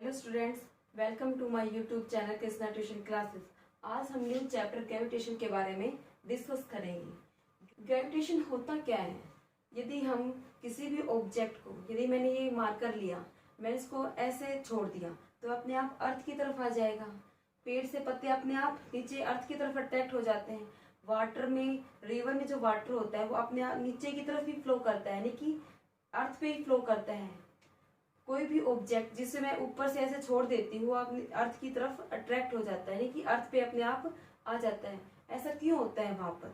Hello students, welcome to my YouTube channel Krishna tuition classes. आज हम new chapter gravitation के बारे में डिस्कस करेंगे। ग्रेविटेशन होता क्या है? यदि हम किसी भी ऑब्जेक्ट को, यदि मैंने ये मार्कर लिया, मैंने इसको ऐसे छोड़ दिया तो अपने आप अर्थ की तरफ आ जाएगा। पेड़ से पत्ते अपने आप नीचे अर्थ की तरफ अट्रैक्ट हो जाते हैं। वाटर में, रिवर में जो वाटर होता है वो अपने आप नीचे की तरफ ही फ्लो करता है, यानी कि अर्थ पे ही फ्लो करता है। कोई भी ऑब्जेक्ट जिसे मैं ऊपर से ऐसे छोड़ देती हूँ, अपनी अर्थ की तरफ अट्रैक्ट हो जाता है, यानी कि अर्थ पे अपने आप आ जाता है। ऐसा क्यों होता है? वहां पर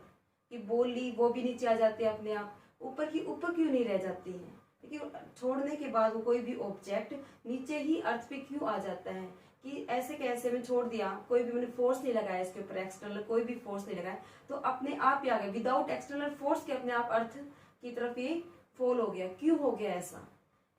कि बोल ली वो भी नीचे आ जाते हैं अपने आप, ऊपर की ऊपर क्यों नहीं रह जाती है? लेकिन छोड़ने के बाद वो कोई भी ऑब्जेक्ट नीचे ही अर्थ पे क्यों आ जाता है? कि ऐसे कैसे मैं छोड़ दिया, कोई भी मैंने फोर्स नहीं लगाया इसके ऊपर, एक्सटर्नल कोई भी फोर्स नहीं लगाया, तो अपने आप ही आ गया। विदाउट एक्सटर्नल फोर्स के अपने आप अर्थ की तरफ ये फॉल हो गया। क्यों हो गया ऐसा?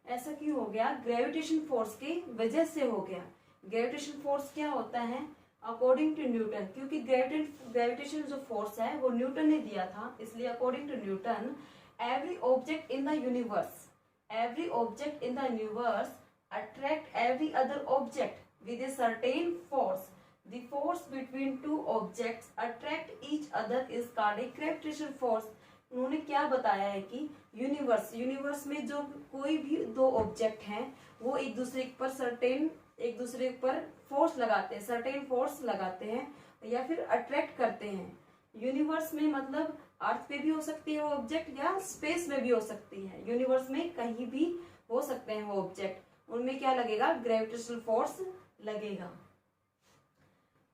ऐसा क्यों हो गया? ग्रेविटेशन फोर्स की वजह से हो गया। ग्रेविटेशन फोर्स क्या होता है? अकॉर्डिंग टू न्यूटन, क्योंकि ग्रेविटेशन जो फोर्स है वो न्यूटन ने दिया था, इसलिए according to Newton every object in the universe, every object in the universe attract every other object with a certain force. The force between two objects attract each other is called a gravitational force. उन्होंने क्या बताया है कि universe में जो कोई भी दो ऑब्जेक्ट हैं वो एक दूसरे पर फोर्स लगाते हैं, सर्टेन फोर्स लगाते हैं या फिर अट्रैक्ट करते हैं। यूनिवर्स में मतलब अर्थ पे भी हो सकती है वो ऑब्जेक्ट या स्पेस में भी हो सकती है। यूनिवर्स में कहीं भी हो सकते हैं वो ऑब्जेक्ट, उनमें क्या लगेगा? ग्रेविटेशनल फोर्स लगेगा।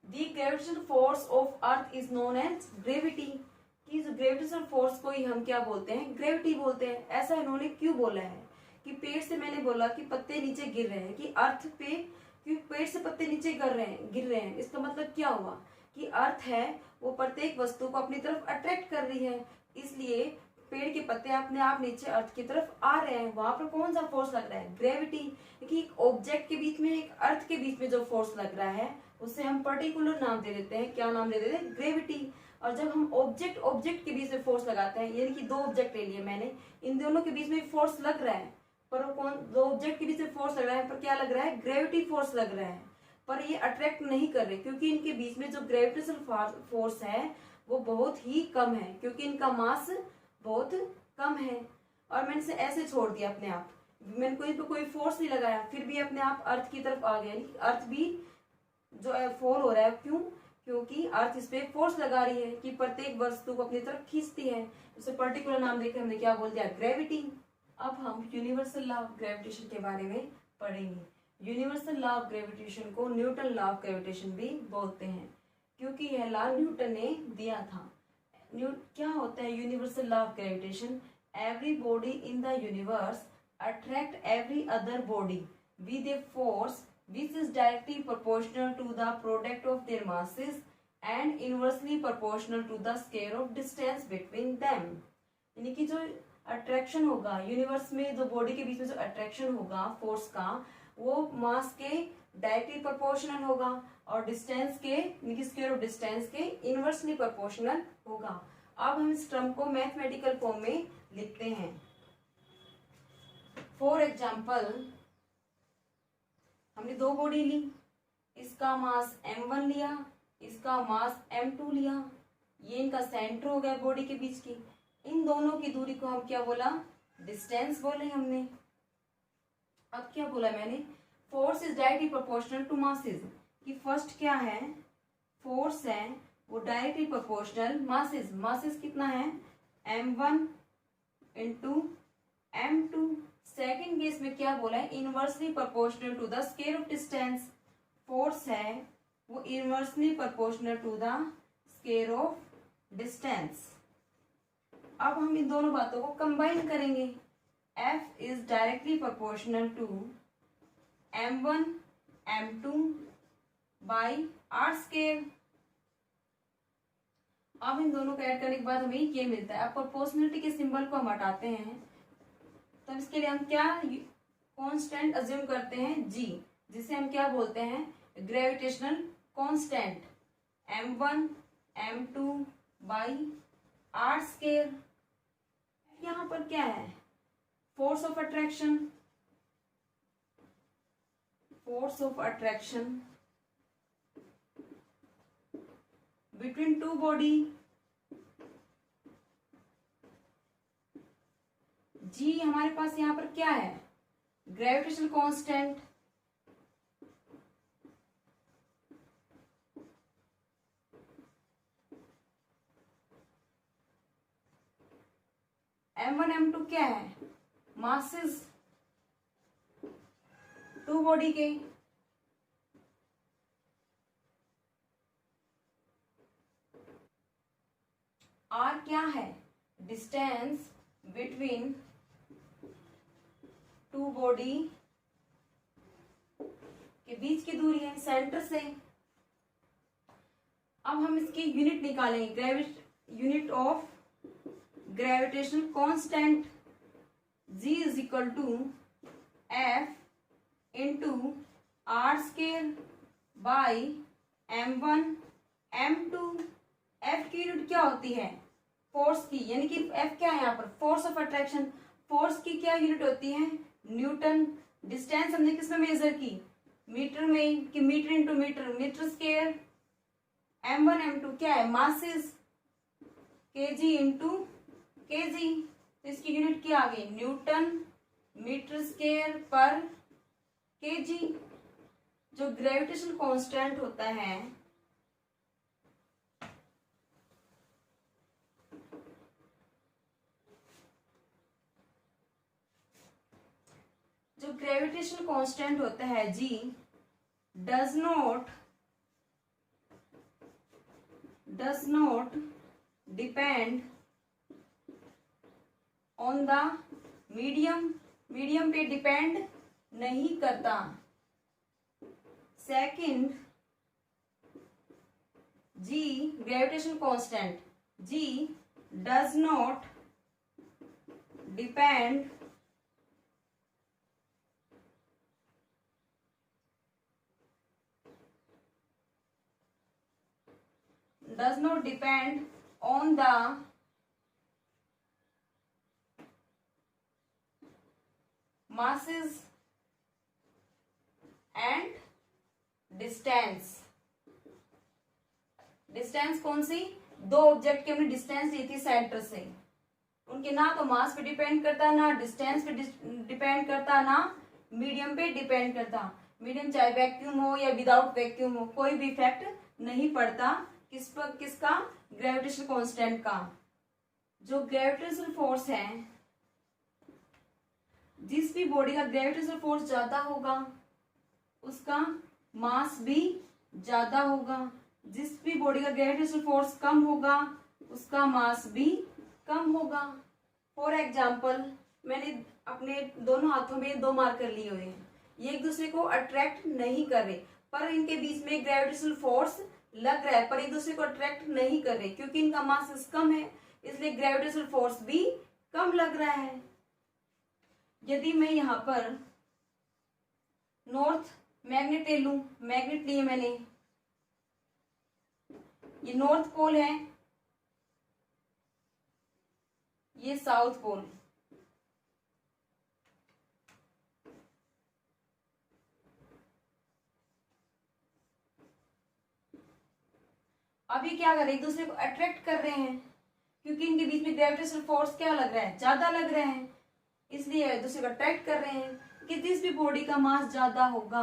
The gravitational force of earth is known as gravity. कि जो ग्रेविटेशनल फोर्स को ही हम क्या बोलते हैं? ग्रेविटी बोलते हैं। ऐसा इन्होंने क्यों बोला है? कि पेड़ से मैंने बोला कि पत्ते नीचे गिर रहे हैं, कि अर्थ पे, कि पेड़ से पत्ते नीचे गिर रहे हैं, इसका मतलब क्या हुआ? कि अर्थ है वो प्रत्येक वस्तु को अपनी तरफ अट्रैक्ट कर रही है, इसलिए पेड़ के पत्ते अपने आप नीचे अर्थ की तरफ आ रहे हैं। वहां पर कौन सा फोर्स लग रहा है? ग्रेविटी। क्योंकि एक ऑब्जेक्ट के बीच में, एक अर्थ के बीच में जो फोर्स लग रहा है उससे हम पर्टिकुलर नाम दे देते हैं। क्या नाम दे देते हैं? ग्रेविटी। और जब हम ऑब्जेक्ट के बीच में फोर्स लगाते हैं, यानी कि दो ऑब्जेक्ट ले लिए मैंने, इन दोनों के बीच में फोर्स लग रहा है, पर वो कौन? दो ऑब्जेक्ट के बीच में फोर्स लग रहा है, पर क्या लग रहा है? ग्रेविटी फोर्स लग रहा है। पर ये अट्रैक्ट नहीं कर रहे, क्योंकि इनके बीच में जो ग्रेविटेशनल फोर्स है वो बहुत ही कम है, क्योंकि इनका मास बहुत कम है। और मैंने इसे ऐसे छोड़ दिया अपने आप, मैंने कोई फोर्स नहीं लगाया, फिर भी अपने आप अर्थ की तरफ आ गया। अर्थ भी जो फॉल हो रहा है, क्यों? क्योंकि अर्थ इस पे फोर्स लगा रही है कि प्रत्येक वस्तु को अपनी तरफ खींचती है। उसे पर्टिकुलर नाम देकर हमने क्या बोल दिया? ग्रेविटी। अब हम यूनिवर्सल लॉ ऑफ ग्रेविटेशन के बारे में पढ़ेंगे। यूनिवर्सल लॉ ऑफ ग्रेविटेशन को न्यूटन लॉ ऑफ ग्रेविटेशन भी बोलते हैं, क्योंकि यह लॉ न्यूटन ने दिया था। क्या होता है universal law of gravitation? Every body in the universe attract every other body with a force which is directly proportional to the product of their masses and inversely proportional to the square of distance between them। यानी कि जो attraction होगा universe में, जो body के बीच में जो attraction होगा फोर्स का, वो मास के डायरेक्टली प्रोपोर्शनल होगा और डिस्टेंस के, यानी कि स्क्वायर ऑफ डिस्टेंस के इनवर्सली प्रोपोर्शनल होगा। अब हम इस टर्म को मैथमेटिकल फॉर्म में लिखते हैं। फॉर एग्जाम्पल, हमने दो बॉडी ली, इसका मास m1 लिया, इसका मास m2 लिया, ये इनका सेंटर हो गया बॉडी के बीच की। इन दोनों की दूरी को हम क्या बोला? डिस्टेंस बोले हमने। अब क्या बोला मैंने? Force is directly proportional to masses. कि फर्स्ट क्या है? फोर्स है वो डायरेक्टली प्रोपोर्शनल मासेस। मासेस कितना है? m1 into m2। Second case में क्या बोला है? Inversely proportional to the square of distance. Force है वो inversely proportional to the square of distance. अब हम इन दोनों बातों को कंबाइन करेंगे। F is directly proportional to m1 m2 by r square. अब इन दोनों को ऐड करने के बाद हमें ये मिलता है। अब प्रोपोर्शनलिटी के सिंबल को हम हटाते हैं, तब इसके लिए हम क्या कांस्टेंट अज्यूम करते हैं? G, जिसे हम क्या बोलते हैं? Gravitational constant m1 m2 by r square. यहाँ पर क्या है? Force of attraction. force of attraction between two body. जी हमारे पास यहाँ पर क्या है, ग्रेविटेशनल कांस्टेंट, m1 m2 क्या है, मासेस टू बॉडी के, r क्या है, डिस्टेंस बिटवीन टू बॉडी के बीच की दूरी है सेंटर से। अब हम इसकी यूनिट निकालेंगे, unit of gravitational constant, g is equal to f into r square by m1 m2। f की यूनिट क्या होती है, फोर्स की, यानी कि f क्या है यहाँ पर, फोर्स ऑफ अट्रैक्शन। फोर्स की क्या यूनिट होती है, न्यूटन। डिस्टेंस हमने किसमें मेजर की, मीटर में, कि metre into metre, metre square. m1 m2 क्या है, मासेस, kg इंटू kg, तो इसकी यूनिट क्या आ गई, न्यूटन मीटर स्क्वायर पर kg। जो ग्रेविटेशनल कांस्टेंट होता है, जो ग्रेविटेशनल कांस्टेंट होता है g does not depend on the medium, medium पे डिपेंड नहीं करता। Second, g gravitational constant g does not depend on the masses and distance। Distance कौन सी, दो ऑब्जेक्ट की हमने डिस्टेंस ली थी सेंटर से, उनके ना तो मास पे डिपेंड करता, ना डिस्टेंस पे डिपेंड करता, ना मीडियम पे डिपेंड करता। मीडियम चाहे वैक्यूम हो या विदाउट वैक्यूम हो, कोई भी इफेक्ट नहीं पड़ता किस पर, किसका, ग्रेविटेशनल कांस्टेंट का। जो ग्रेविटेशनल फोर्स है, जिस भी बॉडी का ग्रेविटेशनल फोर्स ज्यादा होगा उसका मास भी ज्यादा होगा, जिस भी बॉडी का ग्रेविटेशनल फोर्स कम होगा उसका मास भी कम होगा। फॉर एग्जाम्पल, मैंने अपने दोनों हाथों में दो मार्कर लिए हुए हैं, ये एक दूसरे को अट्रैक्ट नहीं कर रहे, पर इनके बीच में ग्रेविटेशनल फोर्स लग रहा है, पर एक दूसरे को अट्रैक्ट नहीं कर रहे, क्योंकि इनका मास कम है, इसलिए ग्रेविटेशनल फोर्स भी कम लग रहा है। यदि मैं यहाँ पर नॉर्थ मैग्नेट ले लूं, मैग्नेट लिए मैंने, ये नॉर्थ पोल है, ये साउथ पोल, अभी क्या कर रहे हैं, एक दूसरे को अट्रैक्ट कर रहे हैं, क्योंकि इनके बीच में ग्रेविटेशनल फोर्स क्या लग रहा है, ज्यादा लग रहे हैं, इसलिए एक दूसरे को अट्रैक्ट कर रहे हैं। कि जिस भी बॉडी का मास ज्यादा होगा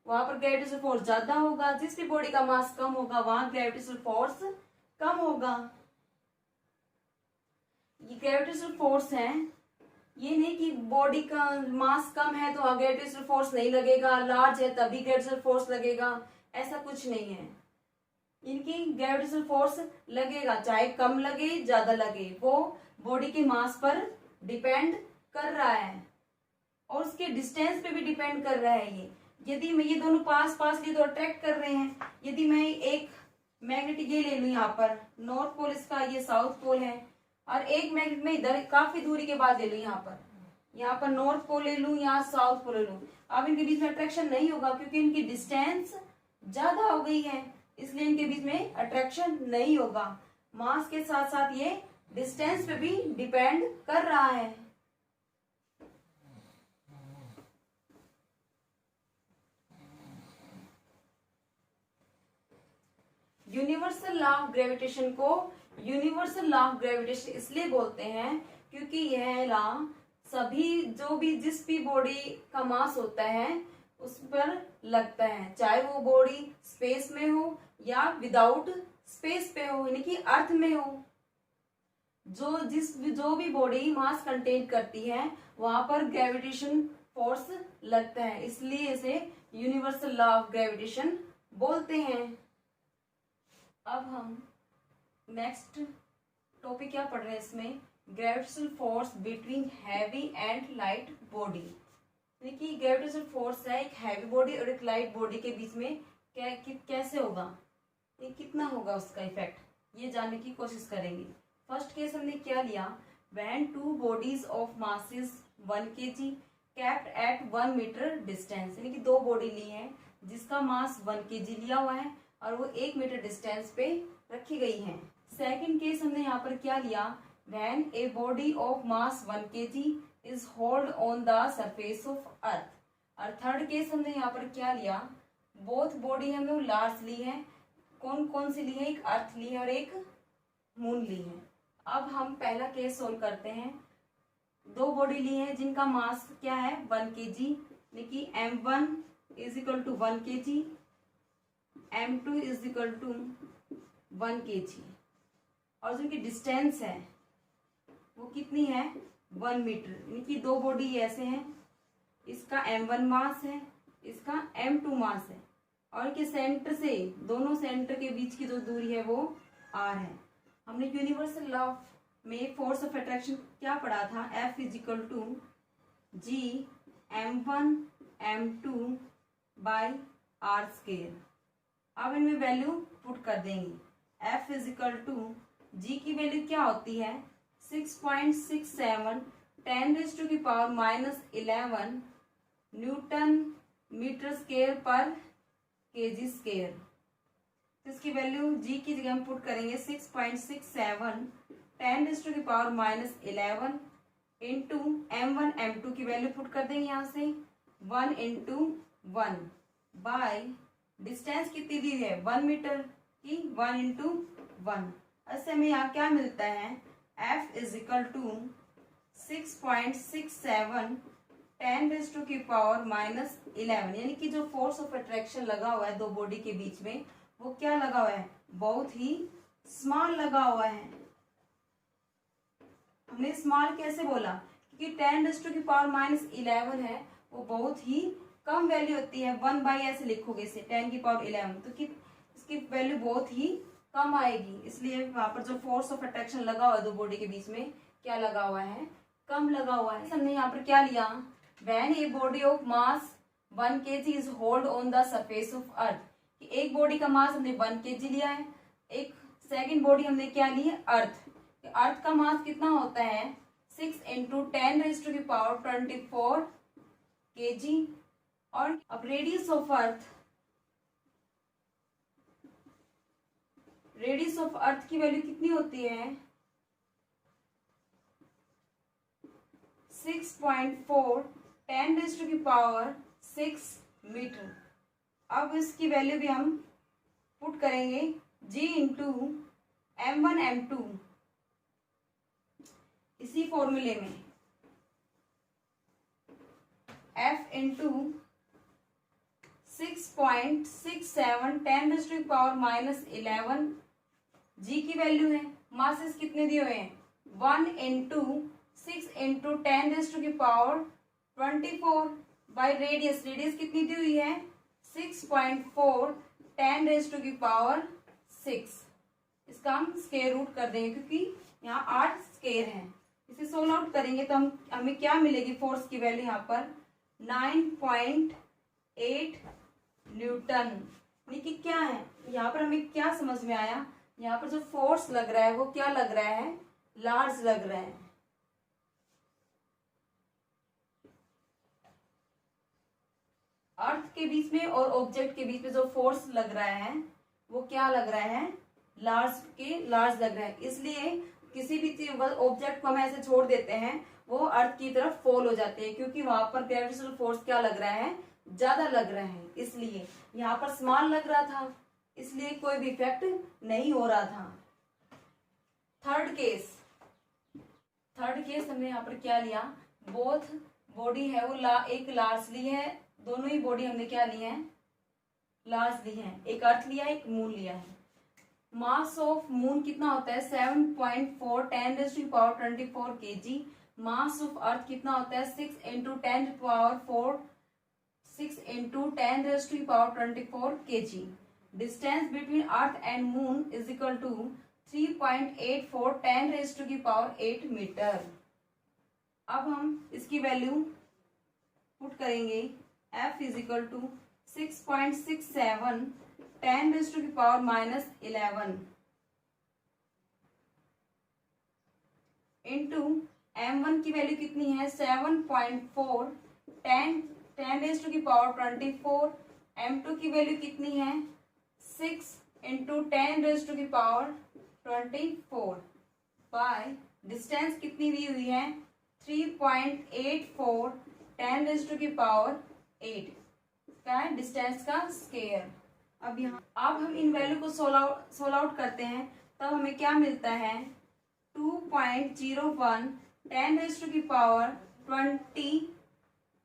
वहां पर ग्रेविटेशनल फोर्स ज्यादा होगा, जिस भी बॉडी का मास कम होगा वहां ग्रेविटेशनल फोर्स कम होगा। ये ग्रेविटेशनल फोर्स है, ये नहीं कि बॉडी का मास कम है तो ग्रेविटेशनल फोर्स नहीं लगेगा, लार्ज है तभी ग्रेविटेशनल फोर्स लगेगा, ऐसा कुछ नहीं है। इनकी ग्रेविटेशनल फोर्स लगेगा, चाहे कम लगे ज्यादा लगे, वो बॉडी के मास पर डिपेंड कर रहा है और उसके डिस्टेंस पे भी डिपेंड कर रहा है। ये यदि मैं ये दोनों पास पास लिए तो अट्रैक्ट कर रहे हैं, यदि मैं एक मैग्नेट ये ले लूं, यहाँ पर नॉर्थ पोल इसका, ये साउथ पोल है, और एक मैग्नेट में इधर काफी दूरी के बाद ले लूं, यहाँ पर नॉर्थ पोल ले लूं, यहाँ साउथ पोल ले लूं, अब इनके बीच में अट्रैक्शन नहीं होगा, क्योंकि इनकी डिस्टेंस ज्यादा हो गई है, इसलिए इनके बीच में अट्रैक्शन नहीं होगा। मास के साथ साथ ये डिस्टेंस पे भी डिपेंड कर रहा है। यूनिवर्सल लॉ ऑफ ग्रेविटेशन को यूनिवर्सल लॉ ऑफ ग्रेविटेशन इसलिए बोलते हैं क्योंकि यह लॉ सभी जिस भी बॉडी का मास होता है उस पर लगता है, चाहे वो बॉडी स्पेस में हो या विदाउट स्पेस पे हो, यानी कि अर्थ में हो। जो भी बॉडी मास कंटेन करती है वहां पर ग्रेविटेशन फोर्स लगता है, इसलिए इसे यूनिवर्सल लॉ ऑफ ग्रेविटेशन बोलते हैं। अब हम नेक्स्ट टॉपिक क्या पढ़ रहे हैं इसमें, gravitational force between heavy and light body. देखिए ग्रेविटेशनल फोर्स है एक हैवी बॉडी और एक लाइट बॉडी के बीच में कैसे होगा, ये कितना होगा उसका इफेक्ट, ये जानने की कोशिश करेंगे। फर्स्ट केस हमने क्या लिया, when two bodies of masses 1 kg kept at 1 metre distance, यानी कि दो बॉडी ली है जिसका मास 1 kg लिया हुआ है और वो 1 मीटर डिस्टेंस पे रखी गई है। सेकंड केस हमने यहाँ पर क्या लिया, when a body of mass 1 kg is hold on the surface of earth. और थर्ड केस हमने यहाँ पर क्या लिया, बोथ बॉडी हमने लार्ज ली है, कौन कौन सी ली है, एक अर्थ ली है और एक मून ली है। अब हम पहला केस सोल्व करते हैं। दो बॉडी ली है जिनका मास क्या है 1 kg, यानी कि m1 is equal to 1 kg, m2 is equal to 1 kg, और जिनकी डिस्टेंस है वो कितनी है 1 मीटर, यानी कि दो बॉडी ऐसे हैं, इसका m1 मास है, इसका m2 मास है, और के सेंटर से दोनों सेंटर के बीच की जो दूरी है वो r है। हमने यूनिवर्सल लॉ में फोर्स ऑफ अट्रैक्शन क्या पढ़ा था, F is equal to G m1 m2 by r square. अब इनमें वैल्यू पुट कर देंगे, F is equal to G की वैल्यू क्या होती है 6.67 10⁻⁻11 न्यूटन मीटर स्क्वायर पर केजी स्क्वायर। तो इसकी वैल्यू जी की जगह हम पुट करेंगे 6.67 10⁻⁻11 इंटू m1 m2 की वैल्यू पुट कर देंगे यहाँ से 1 इंटू 1 बाय डिस्टेंस कितनी दी है 1 मीटर की 1 इंटू 1। ऐसे हमें यहाँ क्या मिलता है, F इज इक्वल टू 6.67 10⁻⁻11, यानी कि जो फोर्स ऑफ अट्रैक्शन लगा हुआ है दो बॉडी के बीच में वो क्या लगा हुआ है, बहुत ही स्मॉल लगा हुआ है। हमने स्मॉल कैसे बोला, क्योंकि 10⁻⁻11 है वो बहुत ही कम वैल्यू होती है, 1 बाई ऐसे लिखोगे इसे 10⁻11 तो कि इसकी वैल्यू बहुत ही कम आएगी, इसलिए वहां पर जो फोर्स ऑफ अट्रैक्शन लगा हुआ है दो बॉडी के बीच में क्या लगा हुआ है, कम लगा हुआ है। हमने यहाँ पर क्या लिया, when a body of mass 1 kg is hold on the surface of earth, कि एक बॉडी का मास हमने 1 kg लिया है, एक सेकंड बॉडी हमने क्या ली है अर्थ। अर्थ का मास कितना होता है 6 इंटू 10⁻24 kg। और अब रेडियस ऑफ अर्थ की वैल्यू कितनी होती है 6.4 10⁻6 मीटर। अब इसकी वैल्यू भी हम पुट करेंगे G इंटू m1 m2 इसी फॉर्मूले में, F इंटू 6.67 10⁻⁻11 G की वैल्यू है, मासेस कितने दिए हुए हैं 1 इंटू 6 इंटू 10⁻24 बाई रेडियस कितनी दी हुई है 6.4 10⁻6। इसका हम स्क्वायर रूट कर देंगे क्योंकि यहाँ 8 स्क्वायर है, इसे सोल्व आउट करेंगे तो हमें क्या मिलेगी, फोर्स की वैल्यू यहाँ पर 9.8 न्यूटन। लेकिन क्या है यहाँ पर हमें क्या समझ में आया, यहाँ पर जो फोर्स लग रहा है वो क्या लग रहा है, लार्ज लग रहा है। अर्थ के बीच में और ऑब्जेक्ट के बीच में जो फोर्स लग रहा है वो क्या लग रहा है, लार्ज लग रहा है। इसलिए किसी भी ऑब्जेक्ट को हम ऐसे छोड़ देते हैं वो अर्थ की तरफ फॉल हो जाते हैं, क्योंकि वहां पर ग्रेविटेशनल फोर्स क्या लग रहा है, ज्यादा लग रहा है। इसलिए यहाँ पर स्मॉल लग रहा था इसलिए कोई भी इफेक्ट नहीं हो रहा था। थर्ड केस हमने यहाँ पर क्या लिया, बोथ बॉडी है वो एक लार्ज ली है, दोनों ही बॉडी हमने क्या ली है, लार्ज ली है। एक अर्थ लिया है, एक मून लिया है। मास ऑफ मून कितना होता है 7.4 10⁻24 kg। मास ऑफ अर्थ कितना होता है 6 × 10⁻24 kg। Distance between earth and moon is equal to 3.84 10⁸ metre. अब हम इसकी वैल्यू पुट करेंगे। F is equal to 6.67 10⁻⁻11 into M1 की वैल्यू कितनी है 7.4 10⁻24। M2 की वैल्यू कितनी है 6 × 10⁻24 बाय डिस्टेंस कितनी दी हुई है 3.84 10⁸ क्या है डिस्टेंस का स्क्वायर। अब हम इन वैल्यू को सोल्व आउट करते हैं, तब हमें क्या मिलता है 2.01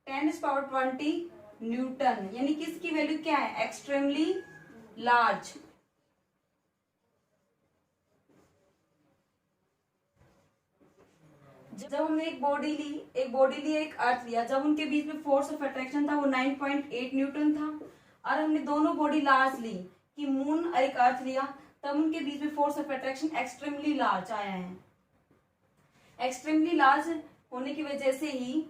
10⁻20 न्यूटन, यानी कि इसकी वैल्यू क्या है एक्सट्रीमली लार्ज। जब हमने एक बॉडी ली एक अर्थ लिया, जब उनके बीच में फोर्स ऑफ अट्रैक्शन था वो 9.8 न्यूटन था। और हमने दोनों बॉडी लार्ज ली कि मून और एक अर्थ लिया, तब उनके बीच में force of attraction extremely large आया है। एक्सट्रीमली लार्ज होने की वजह से ही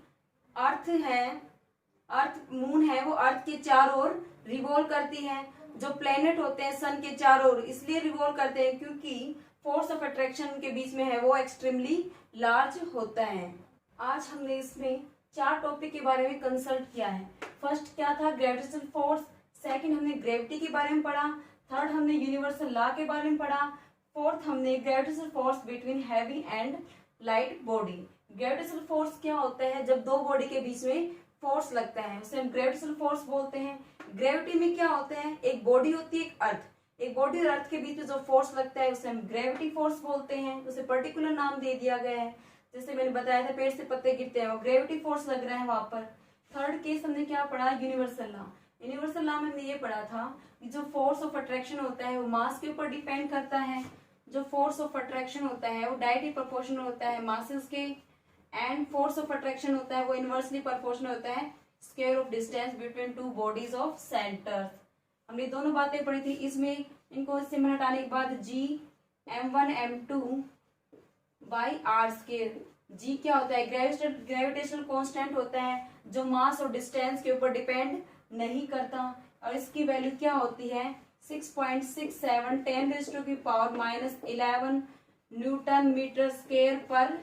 मून है वो अर्थ के चारों ओर रिवॉल्व करती है। जो प्लेनेट होते हैं सन के चारों ओर इसलिए रिवॉल्व करते हैं क्योंकि फोर्स ऑफ अट्रैक्शन के बीच में है वो एक्सट्रीमली लार्ज होता है। आज हमने इसमें 4 टॉपिक के बारे में कंसल्ट किया है। फर्स्ट क्या था ग्रेविटेशनल फोर्स, सेकंड हमने ग्रेविटी के बारे में पढ़ा, थर्ड हमने यूनिवर्सल लॉ के बारे में पढ़ा, फोर्थ हमने gravitational force between heavy and light body. Gravitational force क्या होता है जब दो बॉडी के बीच में फोर्स लगता है उसे हम ग्रेविटेशनल फोर्स बोलते हैं। ग्रेविटी में क्या होता है एक बॉडी होती है एक बॉडी और अर्थ के बीच में जो फोर्स लगता है उसे हम ग्रेविटी फोर्स बोलते हैं, उसे पर्टिकुलर नाम दे दिया गया है। जैसे मैंने बताया था पेड़ से पत्ते गिरते हैं वो ग्रेविटी फोर्स लग रहा है वहां पर। थर्ड केस हमने क्या पढ़ा यूनिवर्सल लॉ। यूनिवर्सल लॉ में हमने ये पढ़ा था कि जो फोर्स ऑफ अट्रैक्शन होता है वो मास के ऊपर डिपेंड करता है। जो फोर्स ऑफ अट्रैक्शन होता है वो डायरेक्टली प्रोपोर्शनल होता है मासेस के, एंड फोर्स ऑफ अट्रैक्शन होता है वो इनवर्सली प्रोपोर्शनल होता है square of distance between two bodies of centres. हमने दोनों बातें पढ़ी थी। इसमें इनको सिंबल हटाने के बाद G(m1 m2) by r square. G क्या होता है ग्रेविटेशनल कांस्टेंट होता है जो मास और डिस्टेंस के ऊपर डिपेंड नहीं करता, और इसकी वैल्यू क्या होती है 6.67 10⁻⁻11 न्यूटन मीटर स्क्वायर पर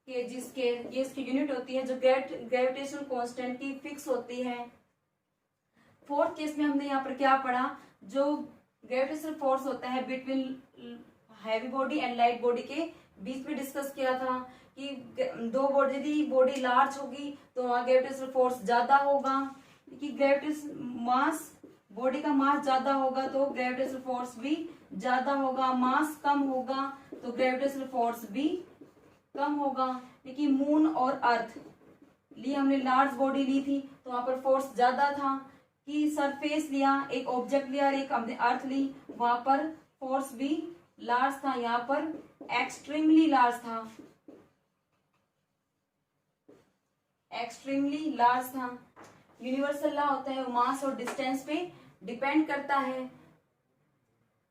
kg स्क्वायर। ये इसकी यूनिट होती है जो ग्रेविटेशनल कांस्टेंट की फिक्स होती है। फोर्थ केस में हमने यहाँ पर क्या पढ़ा, जो ग्रेविटेशनल फोर्स होता है between heavy body and light body के बीच में डिस्कस किया था कि दो बॉडी यदि बॉडी लार्ज होगी तो वहाँ ग्रेविटेशनल फोर्स ज्यादा होगा, कि मास बॉडी का मास ज्यादा होगा तो ग्रेविटेशनल फोर्स भी ज्यादा होगा, मास कम होगा तो ग्रेविटेशनल फोर्स भी कम होगा। लेकिन मून और अर्थ लिए हमने लार्ज बॉडी ली थी तो वहां पर फोर्स ज्यादा था, कि सरफेस लिया एक ऑब्जेक्ट लिया और एक हमने अर्थ ली वहां पर फोर्स भी लार्ज था, यहाँ पर एक्सट्रीमली लार्ज था, एक्सट्रीमली लार्ज था। यूनिवर्सल लॉ होता है वो मास और डिस्टेंस पे डिपेंड करता है।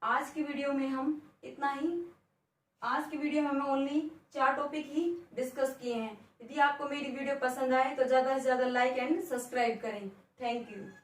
आज की वीडियो में हम इतना ही। आज की वीडियो में हमें ओनली 4 टॉपिक ही डिस्कस किए हैं। यदि आपको मेरी वीडियो पसंद आए तो ज्यादा से ज्यादा लाइक एंड सब्सक्राइब करें। Thank you.